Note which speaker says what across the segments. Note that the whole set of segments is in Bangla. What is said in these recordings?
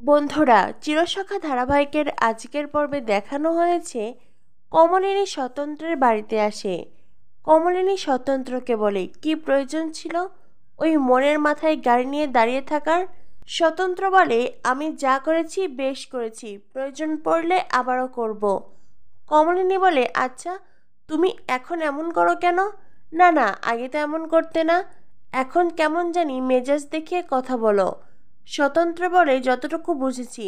Speaker 1: বন্ধুরা, চিরসখা ধারাবাহিকের আজকের পর্বে দেখানো হয়েছে কমলিনী স্বতন্ত্রের বাড়িতে আসে। কমলিনী স্বতন্ত্রকে বলে কি প্রয়োজন ছিল ওই মনের মাথায় গাড়ি নিয়ে দাঁড়িয়ে থাকার। স্বতন্ত্র বলে, আমি যা করেছি বেশ করেছি, প্রয়োজন পড়লে আবারও করব। কমলিনী বলে, আচ্ছা তুমি এখন এমন করো কেন? না না, আগে তো এমন করতে না, এখন কেমন জানি মেজাজ দেখিয়ে কথা বলো। স্বতন্ত্র বলে, যতটুকু বুঝেছি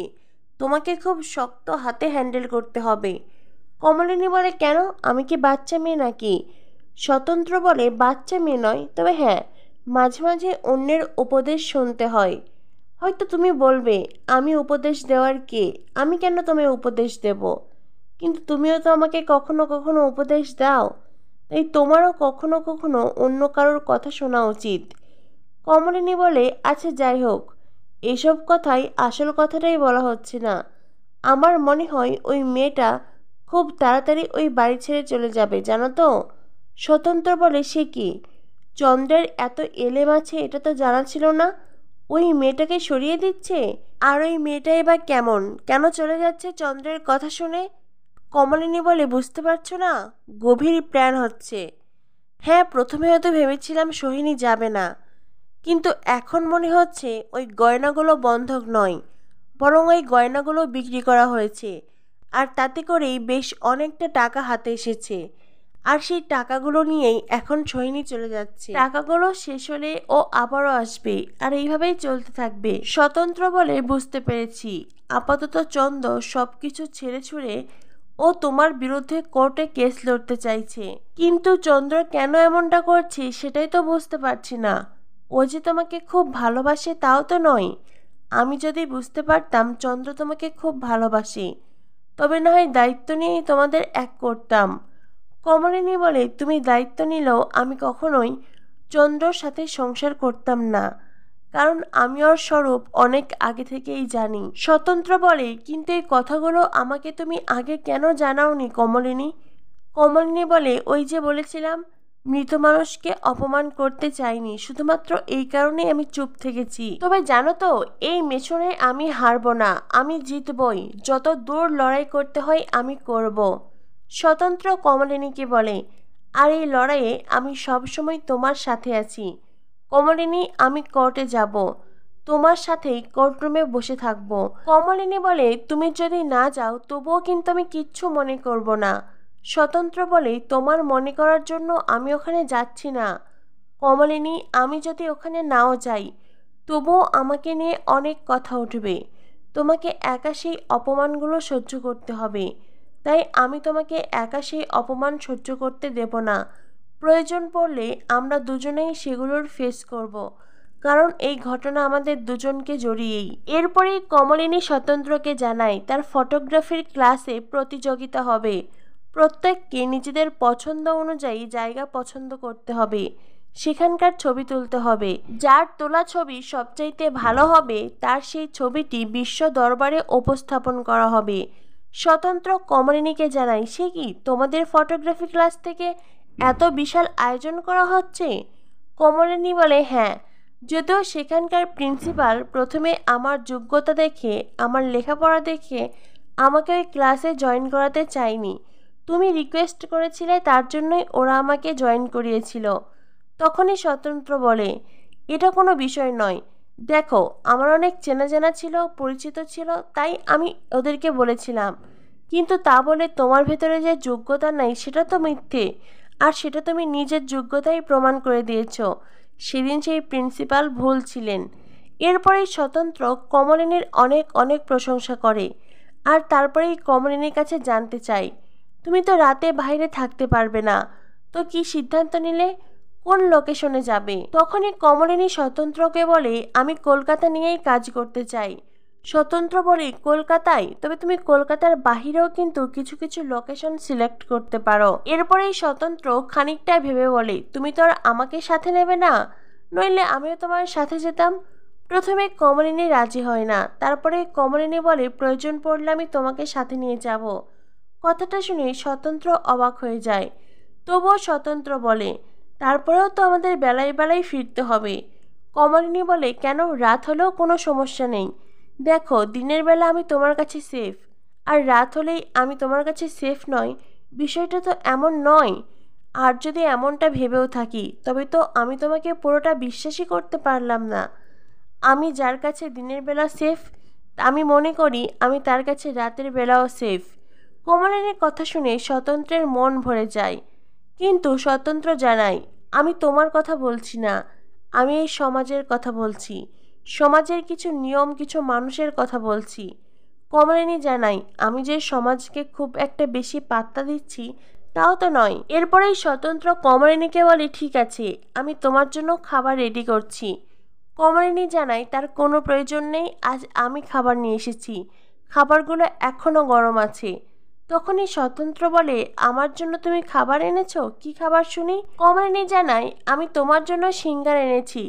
Speaker 1: তোমাকে খুব শক্ত হাতে হ্যান্ডেল করতে হবে। কমলিনী বলে, কেন, আমি কি বাচ্চা মেয়ে নাকি? স্বতন্ত্র বলে, বাচ্চা মেয়ে নয়, তবে হ্যাঁ, মাঝে মাঝে অন্যের উপদেশ শুনতে হয়। হয়তো তুমি বলবে আমি উপদেশ দেওয়ার কে, আমি কেন তোমায় উপদেশ দেব? কিন্তু তুমিও তো আমাকে কখনো কখনো উপদেশ দাও, তাই তোমারও কখনো কখনো অন্য কারোর কথা শোনা উচিত। কমলিনী বলে, আচ্ছা যাই হোক, এসব কথাই আসল কথাটাই বলা হচ্ছে না। আমার মনে হয় ওই মেয়েটা খুব তাড়াতাড়ি ওই বাড়ি ছেড়ে চলে যাবে, জানো তো? স্বতন্ত্র বলে, সে কি, চন্দ্রের এত এলেম আছে এটা তো জানা ছিল না। ওই মেয়েটাকে সরিয়ে দিচ্ছে, আর ওই মেয়েটাই বা কেমন, কেন চলে যাচ্ছে চন্দ্রের কথা শুনে? কমলিনী বলে, বুঝতে পারছো না, গভীর প্ল্যান হচ্ছে। হ্যাঁ, প্রথমে হয়তো ভেবেছিলাম সোহিনী যাবে না, কিন্তু এখন মনে হচ্ছে ওই গয়নাগুলো বন্ধক নয়, বরং ওই গয়নাগুলো বিক্রি করা হয়েছে, আর তাতে করেই বেশ অনেকটা টাকা হাতে এসেছে। আর সেই টাকাগুলো নিয়েই এখন সোহিনী চলে যাচ্ছে। টাকাগুলো শেষ হলে ও আবারও আসবে, আর এইভাবেই চলতে থাকবে। স্বতন্ত্র বলে, বুঝতে পেরেছি, আপাতত চন্দ্র সব কিছু ছেড়ে ছুড়ে ও তোমার বিরুদ্ধে কোর্টে কেস লড়তে চাইছে। কিন্তু চন্দ্র কেন এমনটা করছে সেটাই তো বুঝতে পারছি না। ও যে তোমাকে খুব ভালোবাসে তাও তো নয়। আমি যদি বুঝতে পারতাম চন্দ্র তোমাকে খুব ভালোবাসে, তবে না হয় দায়িত্ব নিয়েই তোমাদের এক করতাম। কমলিনী বলে, তুমি দায়িত্ব নিলেও আমি কখনোই চন্দ্রর সাথে সংসার করতাম না, কারণ আমি ওর স্বরূপ অনেক আগে থেকেই জানি। স্বতন্ত্র বলে, কিন্তু এই কথাগুলো আমাকে তুমি আগে কেন জানাওনি কমলিনী? কমলিনী বলে, ওই যে বলেছিলাম, মৃত মানুষকে অপমান করতে চাইনি, শুধুমাত্র এই কারণেই আমি চুপ থেকেছি। তবে জানো তো, এই মিশনে আমি হারবো না, আমি জিতবই, যত দূর লড়াই করতে হয় আমি করব। স্বতন্ত্র কমলিনীকে বলে, আর এই লড়াইয়ে আমি সবসময় তোমার সাথে আছি কমলিনী, আমি কোর্টে যাব, তোমার সাথেই কোর্টরুমে বসে থাকব। কমলিনী বলে, তুমি যদি না যাও তবুও কিন্তু আমি কিচ্ছু মনে করব না। স্বতন্ত্র বলে, তোমার মনে করার জন্য আমি ওখানে যাচ্ছি না কমলিনী, আমি যদি ওখানে নাও যাই তবুও আমাকে নিয়ে অনেক কথা উঠবে, তোমাকে একা সেই অপমানগুলো সহ্য করতে হবে, তাই আমি তোমাকে একা সেই অপমান সহ্য করতে দেব না। প্রয়োজন পড়লে আমরা দুজনেই সেগুলোর ফেস করব, কারণ এই ঘটনা আমাদের দুজনকে জড়িয়েই। এরপরেই কমলিনী স্বতন্ত্রকে জানায় তার ফটোগ্রাফির ক্লাসে প্রতিযোগিতা হবে। প্রত্যেককে নিজেদের পছন্দ অনুযায়ী জায়গা পছন্দ করতে হবে, সেখানকার ছবি তুলতে হবে। যার তোলা ছবি সবচাইতে ভালো হবে তার সেই ছবিটি বিশ্ব দরবারে উপস্থাপন করা হবে। স্বতন্ত্র কমলিনীকে জানায়, সে কি, তোমাদের ফটোগ্রাফি ক্লাস থেকে এত বিশাল আয়োজন করা হচ্ছে? কমলিনী বলে, হ্যাঁ, যদিও সেখানকার প্রিন্সিপাল প্রথমে আমার যোগ্যতা দেখে, আমার লেখাপড়া দেখে আমাকে ওই ক্লাসে জয়েন করাতে চায়নি, তুমি রিকোয়েস্ট করেছিলে তার জন্যই ওরা আমাকে জয়েন করিয়েছিল। তখনই স্বতন্ত্র বলে, এটা কোনো বিষয় নয়, দেখো আমার অনেক চেনা জানা ছিল, পরিচিত ছিল, তাই আমি ওদেরকে বলেছিলাম, কিন্তু তা বলে তোমার ভেতরে যে যোগ্যতা নাই সেটা তো মিথ্যে, আর সেটা তুমি নিজের যোগ্যতাই প্রমাণ করে দিয়েছ। সেদিন সেই প্রিন্সিপাল ভুল ছিলেন। এরপরেই স্বতন্ত্র কমলিনীর অনেক অনেক প্রশংসা করে, আর তারপরেই কমলিনীর কাছে জানতে চাই, তুমি তো রাতে বাইরে থাকতে পারবে না, তো কি সিদ্ধান্ত নিলে, কোন লোকেশনে যাবে? তখনই কমলিনী স্বতন্ত্রকে বলে, আমি কলকাতা নিয়েই কাজ করতে চাই। স্বতন্ত্র বলে, কলকাতায়? তবে তুমি কলকাতার বাহিরেও কিন্তু কিছু কিছু লোকেশন সিলেক্ট করতে পারো। এরপরেই স্বতন্ত্র খানিকটা ভেবে বলে, তুমি তো আর আমাকে সাথে নেবে না, নইলে আমিও তোমার সাথে যেতাম। প্রথমে কমলিনী রাজি হয় না, তারপরে কমলিনী বলে, প্রয়োজন পড়লে আমি তোমাকে সাথে নিয়ে যাব। কথাটা শুনে স্বতন্ত্র অবাক হয়ে যায়। তবুও স্বতন্ত্র বলে, তারপরেও তো আমাদের বেলায় বেলায় ফিরতে হবে। কমলিনী বলে, কেন, রাত হলেও কোনো সমস্যা নেই, দেখো, দিনের বেলা আমি তোমার কাছে সেফ, আর রাত হলেই আমি তোমার কাছে সেফ নই, বিষয়টা তো এমন নয়। আর যদি এমনটা ভেবেও থাকি তবে তো আমি তোমাকে পুরোটা বিশ্বাসই করতে পারলাম না। আমি যার কাছে দিনের বেলা সেফ, আমি মনে করি আমি তার কাছে রাতের বেলাও সেফ। কমলিনীর কথা শুনে স্বতন্ত্রের মন ভরে যায়, কিন্তু স্বতন্ত্র জানায়, আমি তোমার কথা বলছি না, আমি এই সমাজের কথা বলছি, সমাজের কিছু নিয়ম, কিছু মানুষের কথা বলছি। কমলিনী জানাই, আমি যে সমাজকে খুব একটা বেশি পাত্তা দিচ্ছি তাও তো নয়। এরপরেই স্বতন্ত্র কমলিনীকে বলে, ঠিক আছে, আমি তোমার জন্য খাবার রেডি করছি। কমলিনী জানায় তার কোনো প্রয়োজন নেই, আজ আমি খাবার নিয়ে এসেছি, খাবারগুলো এখনও গরম আছে। তখনই স্বতন্ত্র বলে, আমার জন্য তুমি খাবার এনেছো? কি খাবার শুনি? কমলিনী জানায়, আমি তোমার জন্য সিঙ্গার এনেছি,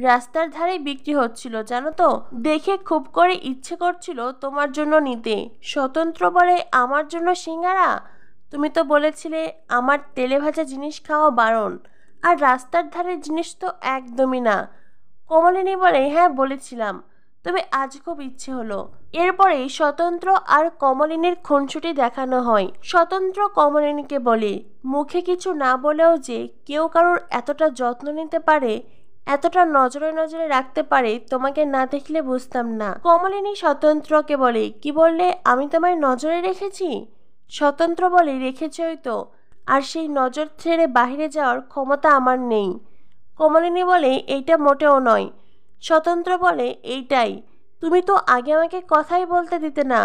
Speaker 1: রাস্তার ধারে বিক্রি হচ্ছিল জানো তো, দেখে খুব করে ইচ্ছে করছিল তোমার জন্য নিতে। স্বতন্ত্র বলে, আমার জন্য সিঙ্গারা? তুমি তো বলেছিলে আমার তেলে ভাজা জিনিস খাওয়া বারণ, আর রাস্তার ধারের জিনিস তো একদমই না। কমলিনী বলে, হ্যাঁ বলেছিলাম, তবে আজ খুব ইচ্ছে হলো। এরপরেই স্বতন্ত্র আর কমলিনীর খুনসুটি দেখানো হয়। স্বতন্ত্র কমলিনীকে বলে, মুখে কিছু না বলেও যে কেউ কারোর এতটা যত্ন নিতে পারে, এতটা নজরে নজরে রাখতে পারে, তোমাকে না দেখলে বুঝতাম না। কমলিনী স্বতন্ত্রকে বলে, কি বললে? আমি তোমায় নজরে রেখেছি? স্বতন্ত্র বলে, রেখেছই তো, আর সেই নজর ছেড়ে বাহিরে যাওয়ার ক্ষমতা আমার নেই। কমলিনী বলে, এইটা মোটেও নয়। স্বতন্ত্র বলে, এইটাই। তুমি তো আগে আমাকে কথাই বলতে দিতে না,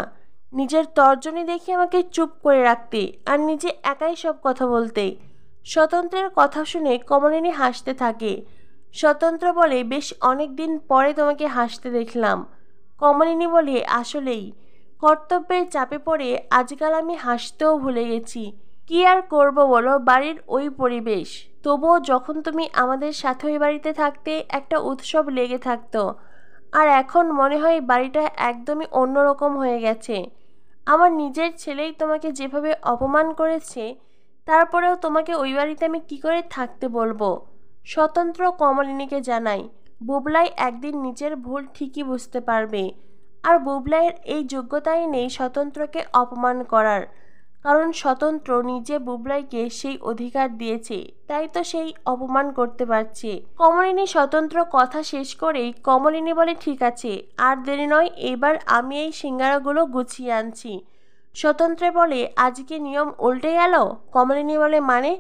Speaker 1: নিজের তর্জনী দেখে আমাকে চুপ করে রাখতে, আর নিজে একাই সব কথা বলতে। স্বতন্ত্রের কথা শুনে কমলিনী হাসতে থাকে। স্বতন্ত্র বলে, বেশ অনেক দিন পরে তোমাকে হাসতে দেখলাম। কমলিনী বলে, আসলেই কর্তব্যের চাপে পড়ে আজকাল আমি হাসতেও ভুলে গেছি। কি আর করব বলো, বাড়ির ওই পরিবেশ। তবুও যখন তুমি আমাদের সাথে ওই বাড়িতে থাকতে একটা উৎসব লেগে থাকতো, আর এখন মনে হয় বাড়িটা একদমই অন্যরকম হয়ে গেছে। আমার নিজের ছেলেই তোমাকে যেভাবে অপমান করেছে, তারপরেও তোমাকে ওই বাড়িতে আমি কি করে থাকতে বলবো? স্বতন্ত্র কমলিনীকে জানাই, বুবলাই একদিন নিজের ভুল ঠিকই বুঝতে পারবে, আর বুবলাইয়ের এই যোগ্যতাই নেই স্বতন্ত্রকে অপমান করার, কারণ স্বতন্ত্র নিজে বুবলাইকে সেই অধিকার দিয়েছে, তাই তো সেই অপমান করতে পারছে। কমলিনী স্বতন্ত্র কথা শেষ করেই কমলিনী বলে, ঠিক আছে, আর দেরি নয়, এবার আমি এই সিঙ্গারাগুলো গুছিয়ে আনছি। স্বতন্ত্র বলে, আজকে নিয়ম উল্টে গেল? কমলিনী বলে, মানে?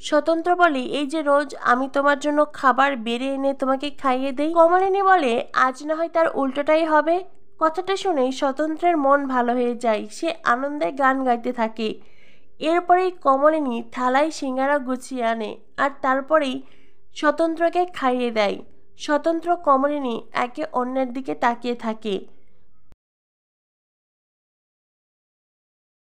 Speaker 1: স্বতন্ত্র বলে, এই যে রোজ আমি তোমার জন্য খাবার বেড়ে এনে তোমাকে খাইয়ে দেই। কমলিনী বলে, আজ না হয় তার উল্টোটাই হবে। কথাটা শুনেই স্বতন্ত্রের মন ভালো হয়ে যায়, সে আনন্দে গান গাইতে থাকে। এরপরেই কমলিনী থালায় সিঙ্গারা গুছিয়ে আনে, আর তারপরেই স্বতন্ত্রকে খাইয়ে দেয়। স্বতন্ত্র কমলিনী একে অন্যের দিকে তাকিয়ে থাকে।